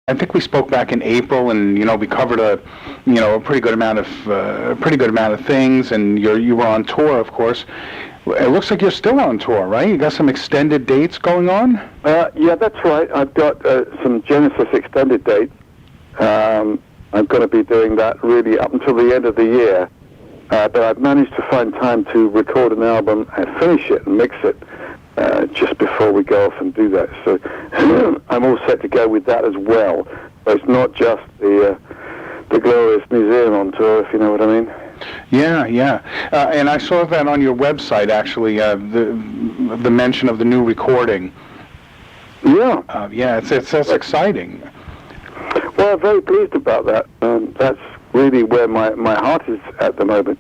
I think we spoke back in April, and we covered a pretty good amount of things, and you were on tour, of course. It looks like you're still on tour, right? You got some extended dates going on? Yeah, that's right. I've got some Genesis extended dates. I'm going to be doing that really up until the end of the year. But I've managed to find time to record an album and finish it and mix it just before we go off and do that. So I'm all set to go with that as well. So it's not just the Glorious Museum on tour, if you know what I mean. Yeah. And I saw that on your website, actually, the mention of the new recording. Yeah. It's exciting. Well, I'm very pleased about that. That's really where my heart is at the moment.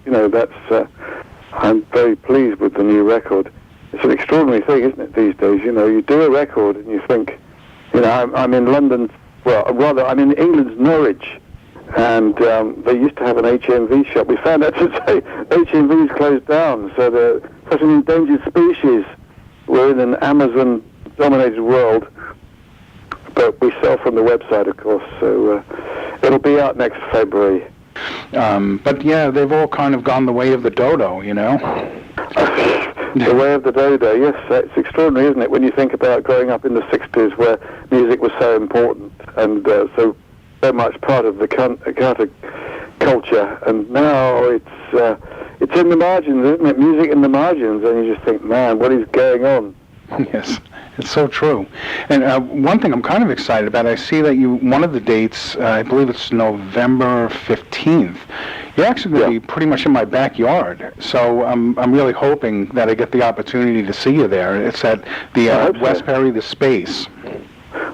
I'm very pleased with the new record. It's an extraordinary thing, isn't it, these days? You do a record and you think, I'm in London's, I'm in England's Norwich, and they used to have an HMV shop. We found out today HMV's closed down, so they're such an endangered species. We're in an Amazon-dominated world, but we sell from the website, of course, so it'll be out next February. But yeah, they've all kind of gone the way of the dodo, The way of the dodo, yes. It's extraordinary, isn't it, when you think about growing up in the 60s where music was so important and so much part of the culture, and now it's in the margins, isn't it? Music in the margins, and you just think, man, what is going on? Yes, it's so true. And one thing I'm kind of excited about, I see that one of the dates, I believe it's November 15th, you're actually going to be pretty much in my backyard. So I'm really hoping that I get the opportunity to see you there. It's at the West Perry, the Space.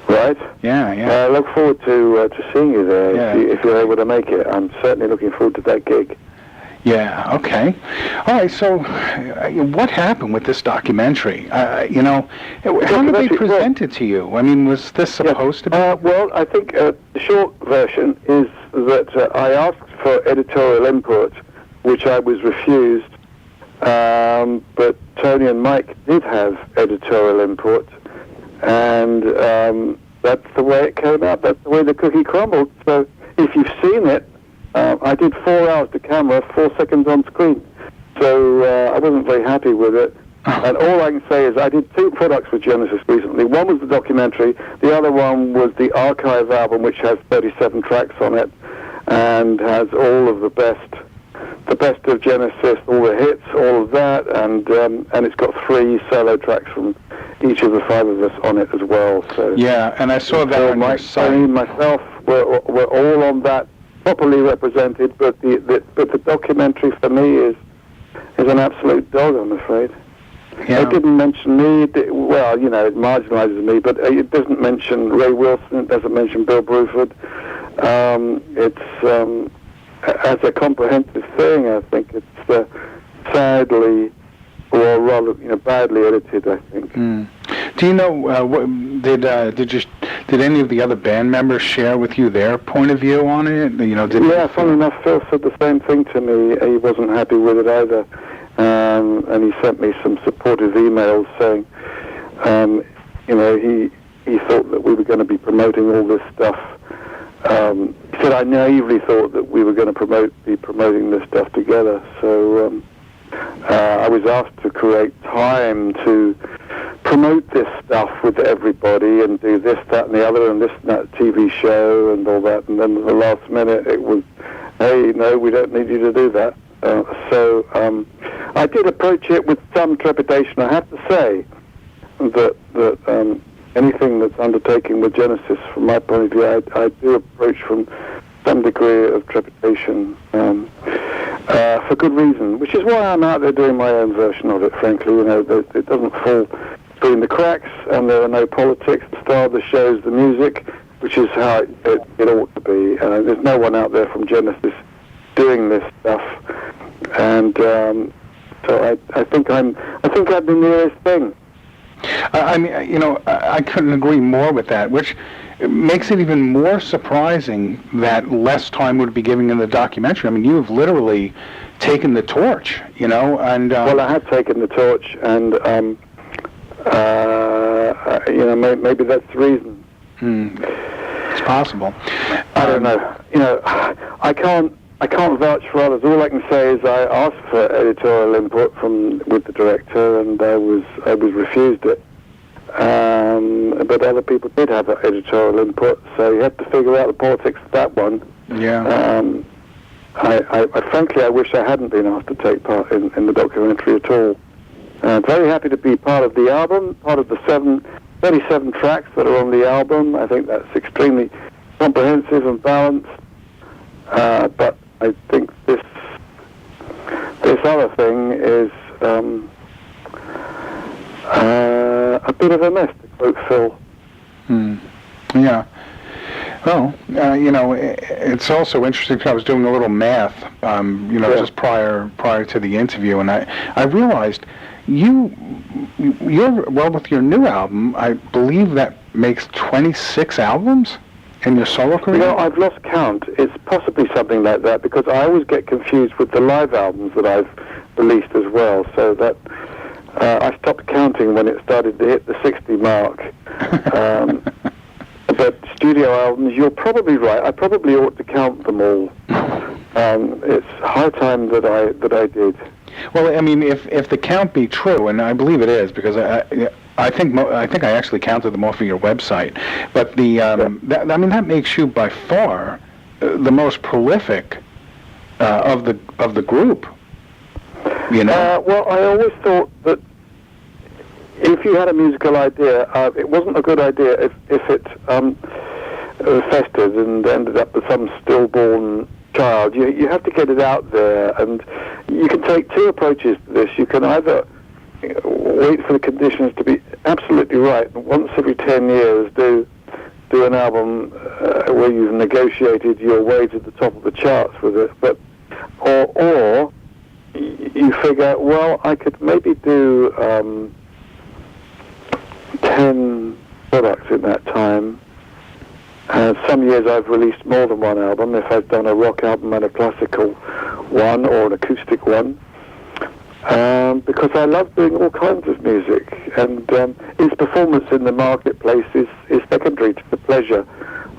Right. Yeah. I look forward to seeing you there if you're able to make it. I'm certainly looking forward to that gig. Yeah, okay. All right, so what happened with this documentary? How did they present it to you? I mean, was this supposed to be? Well, I think the short version is that I asked for editorial input, which I was refused, but Tony and Mike did have editorial input, and that's the way it came out. That's the way the cookie crumbled. So if you've seen it, I did 4 hours to camera, 4 seconds on screen. So I wasn't very happy with it. And all I can say is I did 2 products with Genesis recently. One was the documentary. The other one was the R-Kive album, which has 37 tracks on it and has all of the best of Genesis, all the hits, all of that. And it's got 3 solo tracks from each of the 5 of us on it as well. So yeah, and I saw that on your site. Tony and myself were all on that, properly represented, but the documentary for me is an absolute dog, I'm afraid. Yeah. It didn't mention me. Well, it marginalises me, but it doesn't mention Ray Wilson. It doesn't mention Bill Bruford. It's as a comprehensive thing. I think it's sadly, or rather, badly edited, I think. Do you know did any of the other band members share with you their point of view on it? Funny enough, Phil said the same thing to me. He wasn't happy with it either, and he sent me some supportive emails saying, he thought that we were going to be promoting all this stuff. He said I naively thought that we were going to be promoting this stuff together. So I was asked to create time to promote this stuff with everybody and do this, that, and the other, and this and that TV show and all that. And then at the last minute, it was, hey, no, we don't need you to do that. So I did approach it with some trepidation. I have to say that anything that's undertaken with Genesis, from my point of view, I do approach from some degree of trepidation. For good reason, which is why I'm out there doing my own version of it, frankly. It doesn't fall between the cracks, and there are no politics. The star of the show is the music, which is how it ought to be. There's no one out there from Genesis doing this stuff, and so I think I'm the nearest thing. I couldn't agree more with that, which makes it even more surprising that less time would be given in the documentary. I mean, you've literally taken the torch, and... well, I have taken the torch, and, maybe that's the reason. It's possible. I don't know. You know, I can't vouch for others. All I can say is I asked for editorial input with the director, and I was refused it. But other people did have editorial input, so you had to figure out the politics of that one. Yeah. I frankly, I wish I hadn't been asked to take part in the documentary at all. Very happy to be part of the album, part of the 37 tracks that are on the album. I think that's extremely comprehensive and balanced. But I think this other thing is a bit of a mess, to quote Phil. Yeah. Well, you know, it's also interesting because I was doing a little math, you know, just prior to the interview, and I realized you're well, with your new album, I believe that makes 26 albums in your solo career? You know, I've lost count. It's possibly something like that, because I always get confused with the live albums that I've released as well, so that I stopped counting when it started to hit the 60 mark. But studio albums, you're probably right. I probably ought to count them all. It's high time that I did. Well, I mean, if the count be true, and I believe it is, because I think I actually counted them off of your website. But that makes you by far the most prolific of the group. You know. Well, I always thought that if you had a musical idea, it wasn't a good idea if it festered and ended up with some stillborn child. You have to get it out there, and you can take two approaches to this. You can either wait for the conditions to be absolutely right, and once every 10 years do an album where you've negotiated your way to the top of the charts with it, or you figure, well, I could maybe do 10 products in that time. Some years I've released more than one album, if I've done a rock album and a classical one or an acoustic one, because I love doing all kinds of music, and its performance in the marketplace is secondary to the pleasure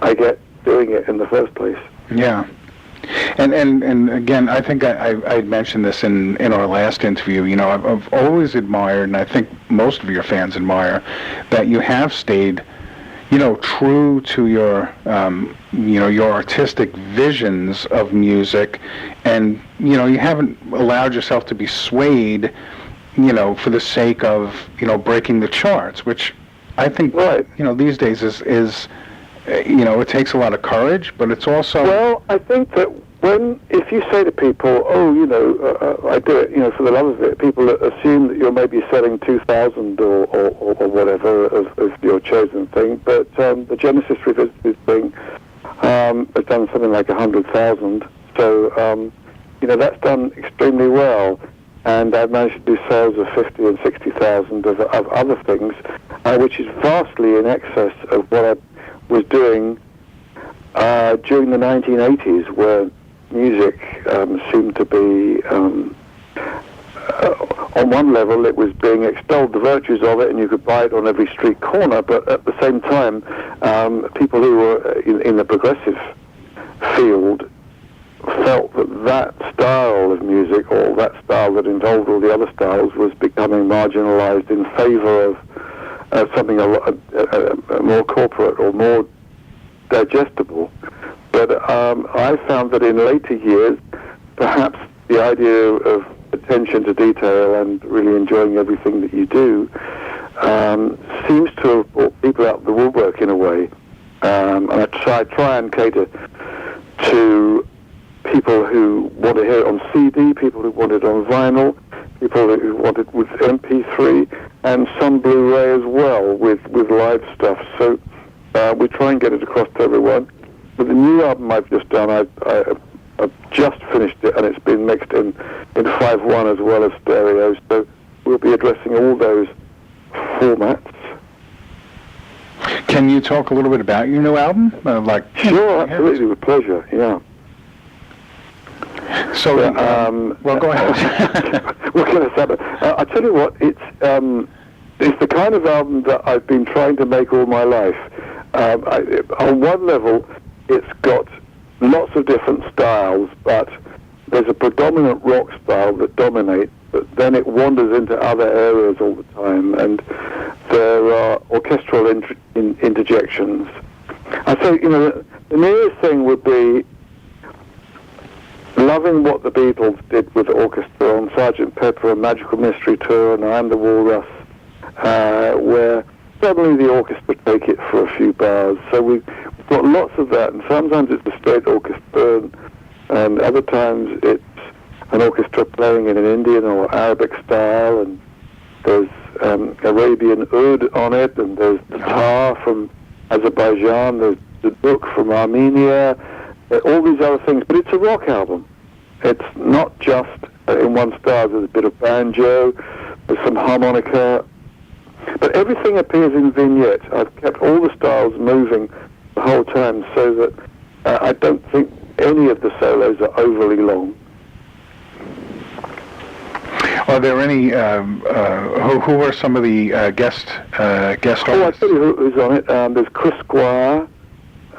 I get doing it in the first place. Yeah. And again, I think I mentioned this in our last interview. You know, I've always admired, and I think most of your fans admire, that you have stayed, you know, true to your, you know, your artistic visions of music, and you know, you haven't allowed yourself to be swayed, you know, for the sake of, you know, breaking the charts, which I think, right, you know, these days is you know, it takes a lot of courage, but it's also... Well, I think that if you say to people, oh, you know, I do it, you know, for the love of it, people assume that you're maybe selling 2,000 or whatever of your chosen thing, but the Genesis Revisited thing has done something like 100,000, so, you know, that's done extremely well, and I've managed to do sales of 50 and 60,000 of other things, which is vastly in excess of what I was doing during the 1980s, where music seemed to be, on one level, it was being extolled, the virtues of it, and you could buy it on every street corner, but at the same time, people who were in the progressive field felt that style of music, or that style that involved all the other styles, was becoming marginalized in favor of something a more corporate or more digestible. But I found that in later years, perhaps the idea of attention to detail and really enjoying everything that you do seems to have brought people out of the woodwork in a way. And I try and cater to people who want to hear it on CD, people who want it on vinyl, people who want it with MP3, and some Blu-ray as well with live stuff. So we try and get it across to everyone. But the new album I've just done, I've just finished it, and it's been mixed in 5.1 as well as stereo. So we'll be addressing all those formats. Can you talk a little bit about your new album? Sure, absolutely, with pleasure. Yeah. So, well, go ahead. What can I say? I tell you what, it's the kind of album that I've been trying to make all my life. On one level, it's got lots of different styles, but there's a predominant rock style that dominates, but then it wanders into other areas all the time, and there are orchestral interjections. I say, the nearest thing would be loving what the Beatles did with the orchestra on Sgt. Pepper, A Magical Mystery Tour, and I Am the Walrus, where suddenly the orchestra take it for a few bars. So we've got lots of that, and sometimes it's a straight orchestra, and other times it's an orchestra playing in an Indian or Arabic style, and there's Arabian oud on it, and there's the tar from Azerbaijan, there's the duk from Armenia, all these other things. But it's a rock album. It's not just in one style. There's a bit of banjo, there's some harmonica, but everything appears in vignette. I've kept all the styles moving the whole time, so that I don't think any of the solos are overly long. Are there any? Who are some of the guest artists? Oh, I'll tell you who's on it. There's Chris Squire.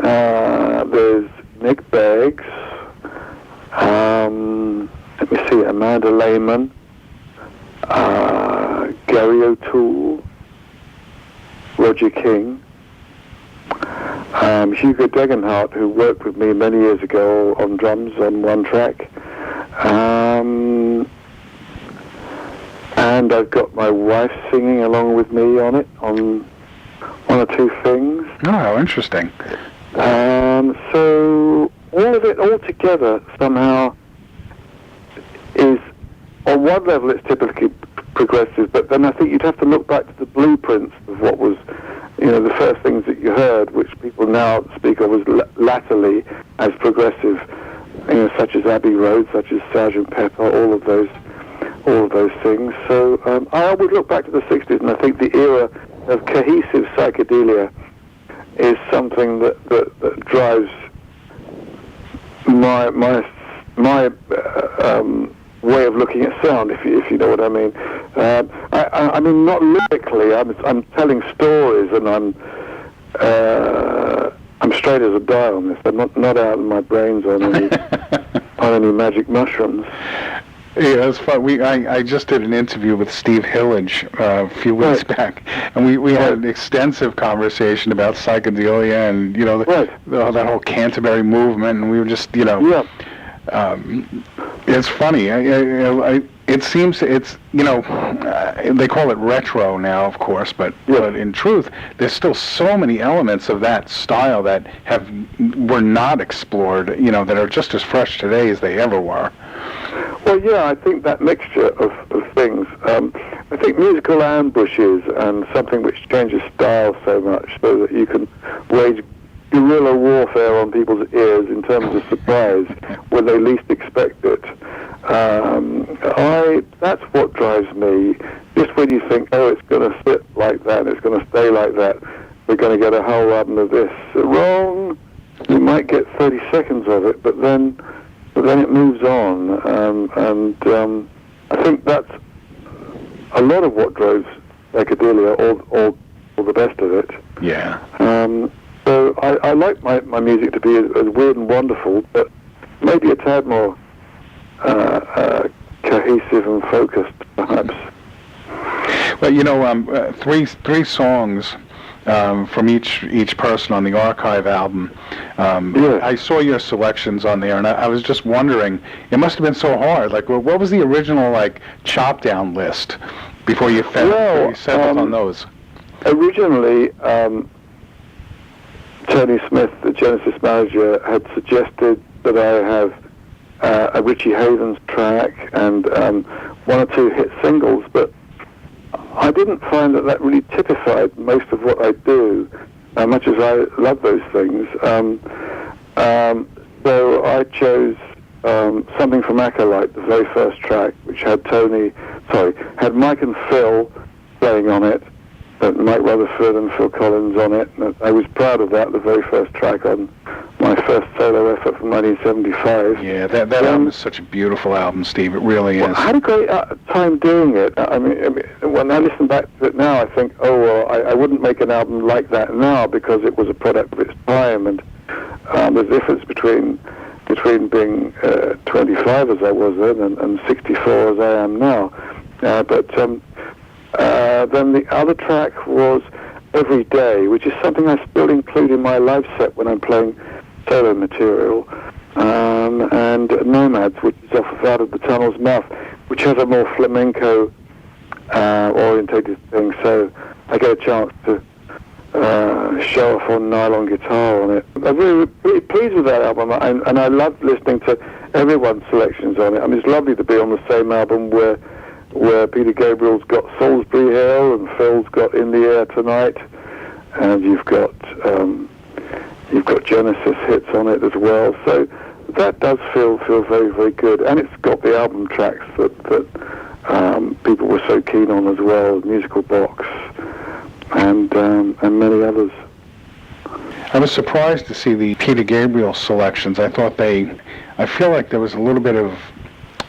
There's Nick Beggs. Let me see. Amanda Lehman. Gary O'Toole. Roger King. Hugo Degenhardt, who worked with me many years ago on drums on one track. And I've got my wife singing along with me on it, on one or two things. Oh, how interesting. So all of it all together somehow is, on one level it's typically progressive, but then I think you'd have to look back to the blueprints of what was, the first things that you heard, which people now speak of as latterly as progressive, such as Abbey Road, such as Sgt. Pepper, all of those things. So I always look back to the 60s, and I think the era of cohesive psychedelia is something that drives my way of looking at sound, if you know what I mean. I mean, not lyrically. I'm telling stories, and I'm straight as a die on this. I'm not out of my brains on any magic mushrooms. Yeah, it's fun. I just did an interview with Steve Hillage a few weeks back, and we had an extensive conversation about psychedelia and that whole Canterbury movement, and we were just it's funny. It seems it's they call it retro now, of course, but in truth, there's still so many elements of that style that were not explored, that are just as fresh today as they ever were. Well, yeah, I think that mixture of things. I think musical ambushes and something which changes style so much so that you can wage guerrilla warfare on people's ears in terms of surprise when they least expect it. That's what drives me. Just when you think, oh, it's going to sit like that, it's going to stay like that, we're going to get a whole album of this. Wrong. You might get 30 seconds of it, but then it moves on. And I think that's a lot of what drove psychedelia, or the best of it. Yeah. So I like my music to be as weird and wonderful, but maybe a tad more cohesive and focused, perhaps. Well, three songs from each person on the R-Kive album. I saw your selections on there, and I was just wondering, it must have been so hard. Like, what was the original chop down list before you settled on those? Originally, Tony Smith, the Genesis manager, had suggested that I have a Richie Havens track and one or two hit singles, but I didn't find that really typified most of what I do, much as I love those things. So I chose Something from Acolyte, the very first track, which had Mike and Phil playing on it, Mike Rutherford and Phil Collins on it. And I was proud of that, the very first track on my first solo effort from 1975. Yeah, that album is such a beautiful album, Steve. It really is. I had a great time doing it. I mean, when I listen back to it now, I think, oh, well, I wouldn't make an album like that now because it was a product of its time, and there's a difference between being 25 as I was then and 64 as I am now. But then the other track was Every Day, which is something I still include in my live set when I'm playing solo material, and Nomads, which is off of Out of the Tunnel's Mouth, which has a more flamenco orientated thing, so I get a chance to show off on nylon guitar on it. I'm really pleased with that album, and I love listening to everyone's selections on it. I mean, it's lovely to be on the same album where Peter Gabriel's got Salisbury Hill and Phil's got In the Air Tonight, and you've got Genesis hits on it as well. So that does feel very, very good, and it's got the album tracks that people were so keen on as well, Musical Box and many others. I was surprised to see the Peter Gabriel selections. I feel like there was a little bit of,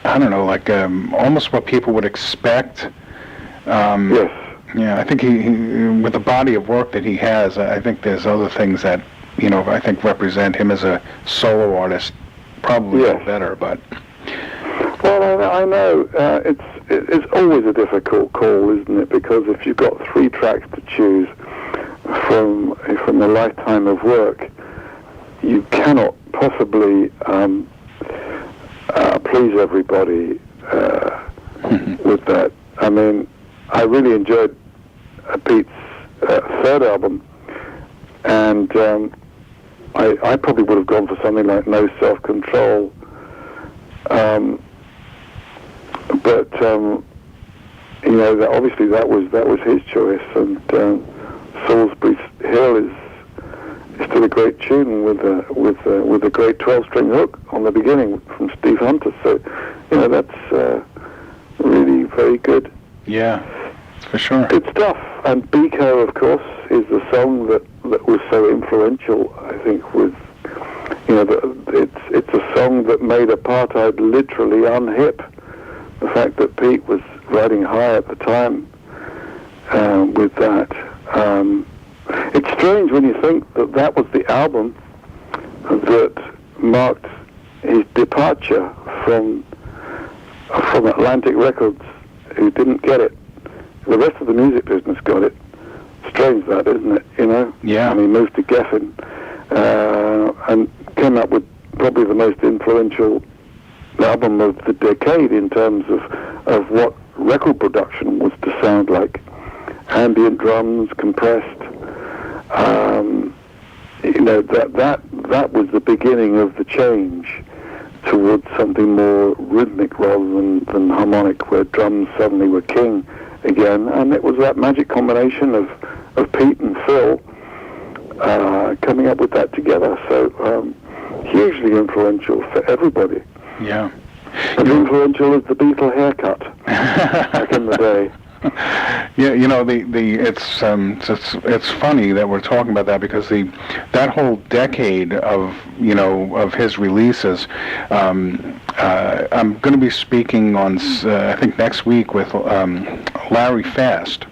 I don't know, like almost what people would expect. Yes. Yeah, I think he with the body of work that he has, I think there's other things that, I think represent him as a solo artist probably better, but... Well, I know it's always a difficult call, isn't it? Because if you've got 3 tracks to choose from a lifetime of work, you cannot possibly please everybody with that. I mean, I really enjoyed Pete's third album, and I probably would have gone for something like No Self-Control. But obviously that was his choice, and Salisbury Hill is still a great tune with a great 12-string hook on the beginning from Steve Hunter. So that's really very good. Yeah, for sure. Good stuff. And Biko, of course, is the song that was so influential. I think with it's a song that made apartheid literally unhip. The fact that Pete was riding high at the time with that. It's strange when you think that was the album that marked his departure from Atlantic Records, who didn't get it. The rest of the music business got it. Strange that, isn't it? Yeah. And he moved to Geffen and came up with probably the most influential album of the decade in terms of what record production was to sound like. Ambient drums, compressed. That was the beginning of the change towards something more rhythmic rather than harmonic, where drums suddenly were king again. And it was that magic combination of Pete and Phil coming up with that together. So hugely influential for everybody. Yeah. As influential as the Beatle haircut back in the day. Yeah, it's funny that we're talking about that, because that whole decade of his releases. I'm going to be speaking on I think next week with Larry Fast,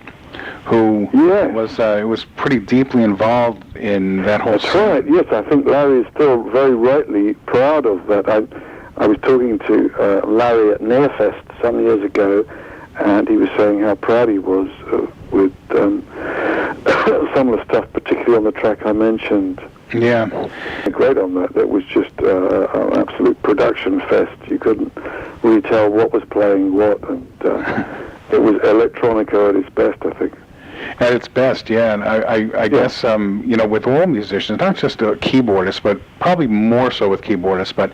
who was pretty deeply involved in that whole. That's right. Yes, I think Larry is still very rightly proud of that. I was talking to Larry at Nearfest some years ago, and he was saying how proud he was with some of the stuff, particularly on the track I mentioned. Yeah. Great on that. It was just an absolute production fest. You couldn't really tell what was playing what, and it was electronica at its best, I think. At its best, yeah, and I guess with all musicians, not just keyboardists, but probably more so with keyboardists, but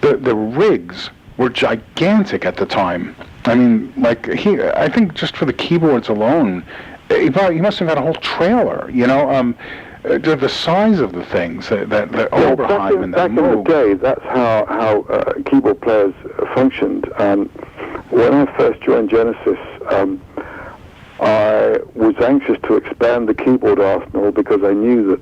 the rigs were gigantic at the time. I mean, I think just for the keyboards alone, he must have had a whole trailer. The size of the things that Oberheim and that Moog. Back in the day, that's how keyboard players functioned. When I first joined Genesis, I was anxious to expand the keyboard arsenal because I knew that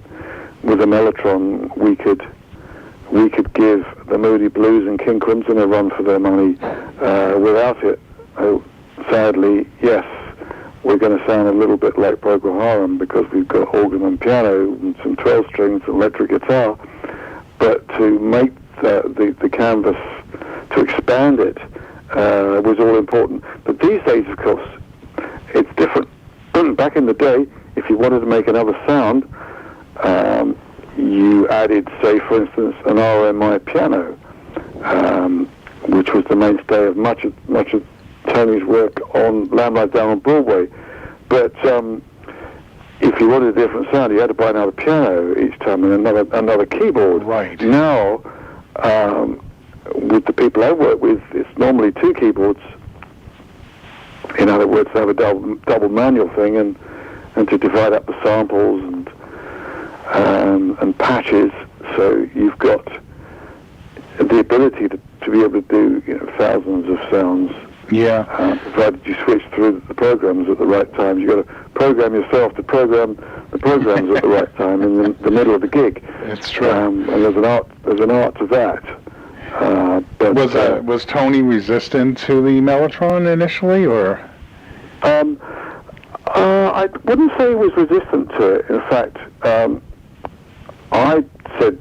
with a Mellotron we could give the Moody Blues and King Crimson a run for their money. Without it, sadly, yes, we're going to sound a little bit like Procol Harum because we've got organ and piano and some 12 strings, electric guitar. But to make the canvas, to expand it, was all important. But these days, of course, it's different. Back in the day, if you wanted to make another sound, you added, say, for instance, an RMI piano, which was the mainstay of much of Tony's work on Lamb Lies Down on Broadway. But if you wanted a different sound, you had to buy another piano each time and another keyboard. Right. Now, with the people I work with, it's normally two keyboards. In other words, they have a double manual thing, and to divide up the samples and patches, so you've got the ability to be able to do thousands of sounds. Yeah. Provided you switch through the programs at the right times. You've got to program yourself to program the programs at the right time in the middle of the gig. It's true. And there's an art to that. But was Tony resistant to the Mellotron initially, or? I wouldn't say he was resistant to it. In fact, I said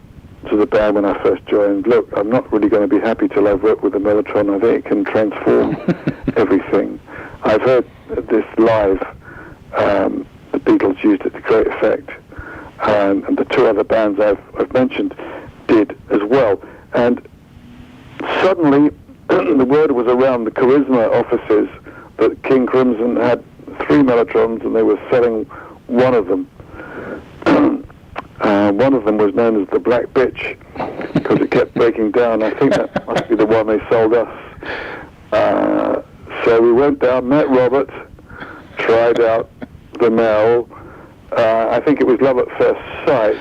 to the band when I first joined, look, I'm not really going to be happy till I've worked with the Mellotron. I think it can transform everything. I've heard this live. The Beatles used it to great effect. And the two other bands I've mentioned did as well. And suddenly, the word was around the Charisma offices that King Crimson had 3 Mellotrons and they were selling one of them. One of them was known as the Black Bitch because it kept breaking down. I think that must be the one they sold us. So we went down, met Robert, tried out the Mel. I think it was love at first sight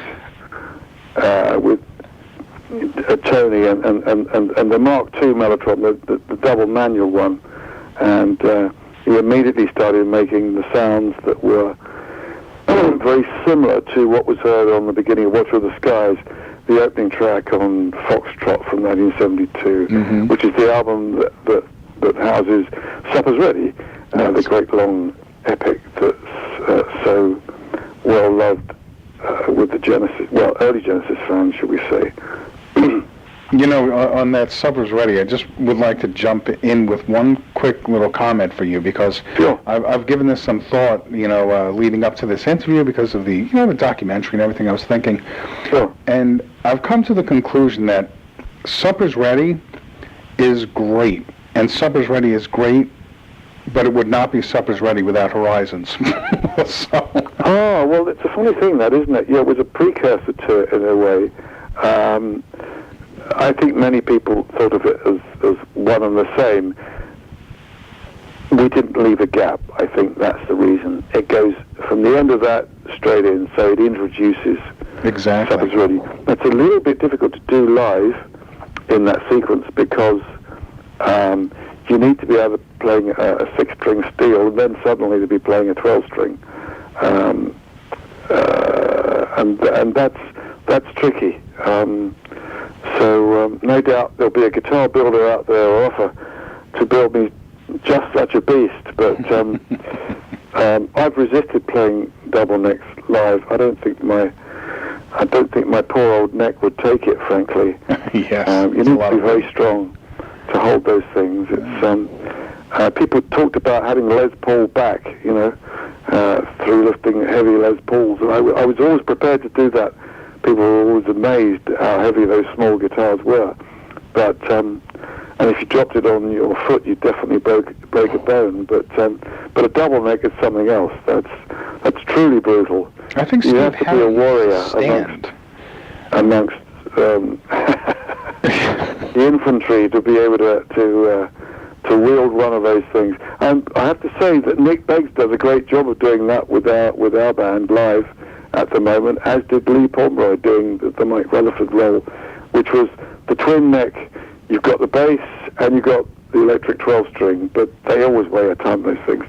with Tony and the Mark II Mellotron, the double manual one. And he immediately started making the sounds that were very similar to what was heard on the beginning of Watch of the Skies, the opening track on Foxtrot from 1972, which is the album that houses Supper's Ready, the great long epic that's so well loved with the early Genesis fans, should we say. On that Supper's Ready, I just would like to jump in with one quick little comment for you because sure. I've given this some thought, leading up to this interview because of the, the documentary and everything I was thinking. Sure. And I've come to the conclusion that Supper's Ready is great, and Supper's Ready is great, but it would not be Supper's Ready without Horizons. Oh, well, it's a funny thing, that, isn't it? Yeah, it was a precursor to it in a way. I think many people thought of it as one and the same. We didn't leave a gap. I think that's the reason. It goes from the end of that straight in, so it introduces exactly. Supper's Ready. It's a little bit difficult to do live in that sequence because you need to be either playing a 6-string steel and then suddenly to be playing a 12-string. And that's tricky. So no doubt there'll be a guitar builder out there or offer to build me just such a beast. But I've resisted playing double necks live. I don't think my poor old neck would take it, frankly. Yes. You need to be very strong to hold those things. It's people talked about having Les Paul back, through lifting heavy Les Pauls, and I was always prepared to do that. People were always amazed how heavy those small guitars were. But and if you dropped it on your foot, you'd definitely break a bone. But a double neck is something else. That's truly brutal. I think you Steve have to be a warrior amongst the infantry to be able to wield one of those things. And I have to say that Nick Beggs does a great job of doing that with our band live at the moment, as did Lee Pomeroy doing the Mike Rutherford role, which was the twin neck. You've got the bass and you've got the electric 12-string, but they always weigh a ton, those things.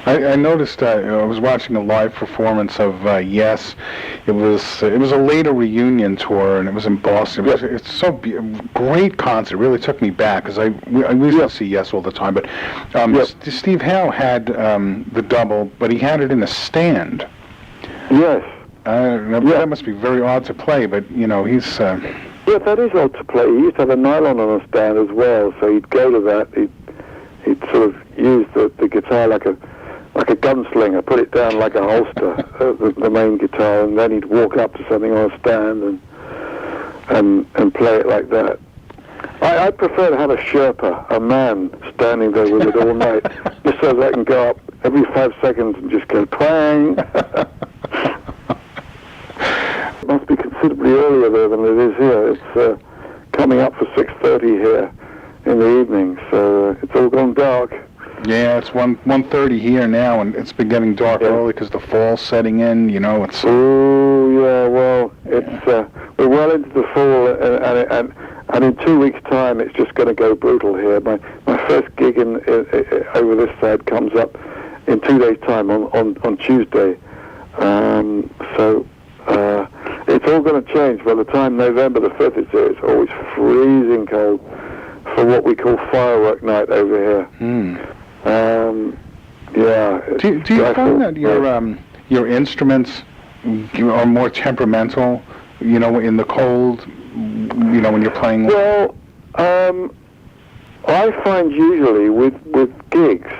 I noticed. I was watching a live performance of Yes. It was a later reunion tour, and it was in Boston. It's so great concert. It really took me back because I used to see Yes all the time. But Steve Howe had the double, but he had it in a stand. Yes. That must be very odd to play, but he's. Yeah, that is odd to play. He used to have a nylon on a stand as well, so he'd go to that. He'd sort of use the guitar like a gunslinger, put it down like a holster, the main guitar, and then he'd walk up to something on a stand and play it like that. I prefer to have a Sherpa, a man, standing there with it all night, just so that I can go up every 5 seconds and just go twang. It must be considerably earlier there than it is here. It's coming up for 6:30 here in the evening, so it's all gone dark. Yeah, it's 1:30 here now, and it's been getting dark early because the fall's setting in. It's. Oh yeah, well, it's we're well into the fall, and in 2 weeks' time, it's just going to go brutal here. My first gig over this side comes up in 2 days' time on Tuesday, so. It's all going to change. By the time November the 5th is here, it's always freezing cold for what we call firework night over here. Do you find that your instruments are more temperamental, in the cold, when you're playing? Well, I find usually with gigs,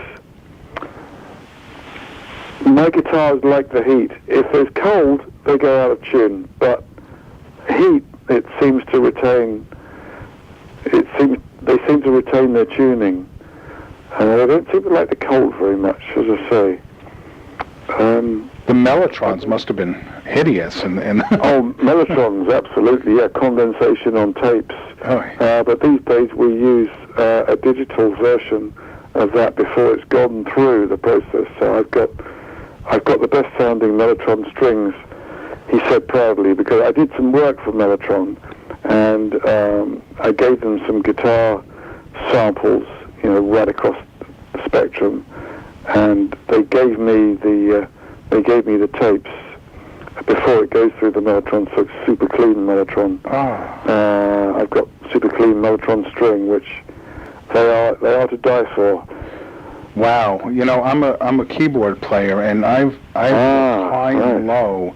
my guitars like the heat. If there's cold, they go out of tune, but heat, it seems to retain. They seem to retain their tuning, and I don't seem to like the cold very much, as I say. The Mellotrons must have been hideous, and oh, Mellotrons, absolutely, yeah, condensation on tapes. Oh. But these days we use a digital version of that before it's gone through the process. So I've got the best sounding Mellotron strings, he said proudly, because I did some work for Mellotron, and I gave them some guitar samples, right across the spectrum, and they gave me the tapes before it goes through the Mellotron, so it's super clean Mellotron. I've got super clean Mellotron string, which they are to die for. Wow, I'm a keyboard player, and I've high and low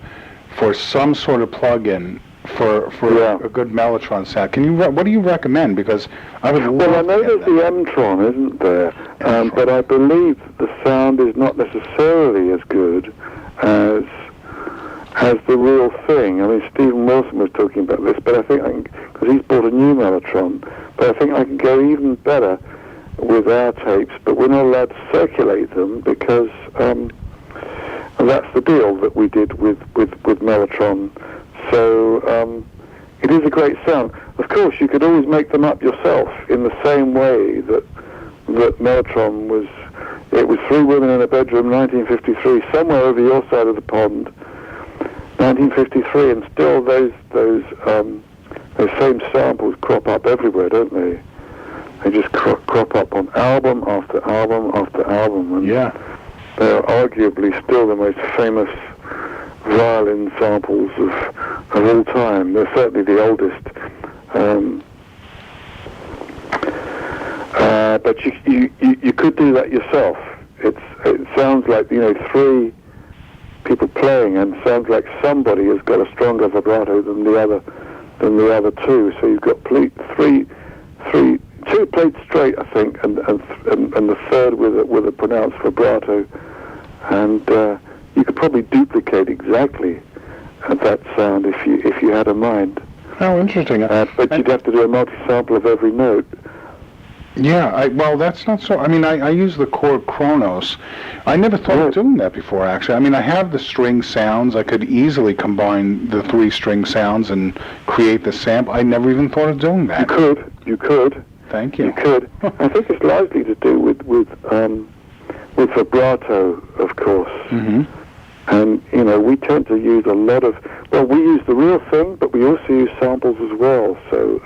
for some sort of plug-in for a good Mellotron sound. What do you recommend? Because I would love. Well, I know there's the M-Tron, isn't there? But I believe the sound is not necessarily as good as the real thing. I mean, Stephen Wilson was talking about this, but I think because he's bought a new Mellotron, but I think I can go even better with our tapes, but we're not allowed to circulate them because that's the deal that we did with Mellotron. So it is a great sound. Of course, you could always make them up yourself in the same way that Mellotron was. It was Three Women in a Bedroom, 1953, somewhere over your side of the pond, 1953, and still those same samples crop up everywhere, don't they? They just crop up on album after album after album, and they're arguably still the most famous violin samples of all time. They're certainly the oldest. But you could do that yourself. It sounds like three people playing, and sounds like somebody has got a stronger vibrato than the other two. So you've got two played straight, I think, and the third with a pronounced vibrato, and you could probably duplicate exactly that sound if you had a mind. Oh, interesting. But you'd have to do a multi-sample of every note. Yeah, well, that's not so. I mean, I use the Korg Kronos. I never thought of doing that before, actually. I mean, I have the string sounds. I could easily combine the three string sounds and create the sample. I never even thought of doing that. You could. Thank you. You could. I think it's largely to do with vibrato, of course. Mm-hmm. And we tend to use a lot of. Well, we use the real thing, but we also use samples as well. So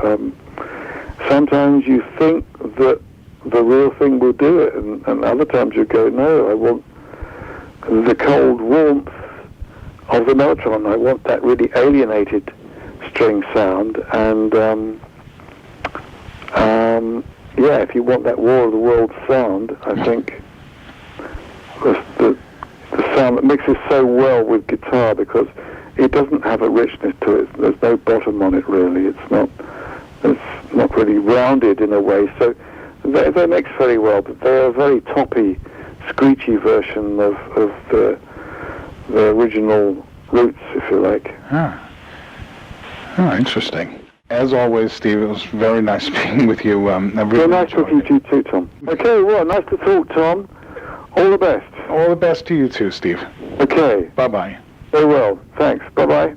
sometimes you think that the real thing will do it, and other times you go, no, the cold warmth of the mellotron. I want that really alienated string sound, and yeah, if you want that War of the Worlds sound, I think the sound that mixes so well with guitar, because it doesn't have a richness to it. There's no bottom on it really. It's not really rounded in a way. So they mix very well, but they're a very toppy, screechy version of the original roots, if you like. Oh, interesting. As always, Steve, it was very nice speaking with you. Really nice talking to you too, Tom. Okay, well, nice to talk, Tom. All the best. All the best to you too, Steve. Okay. Bye-bye. Very well. Thanks. Bye-bye.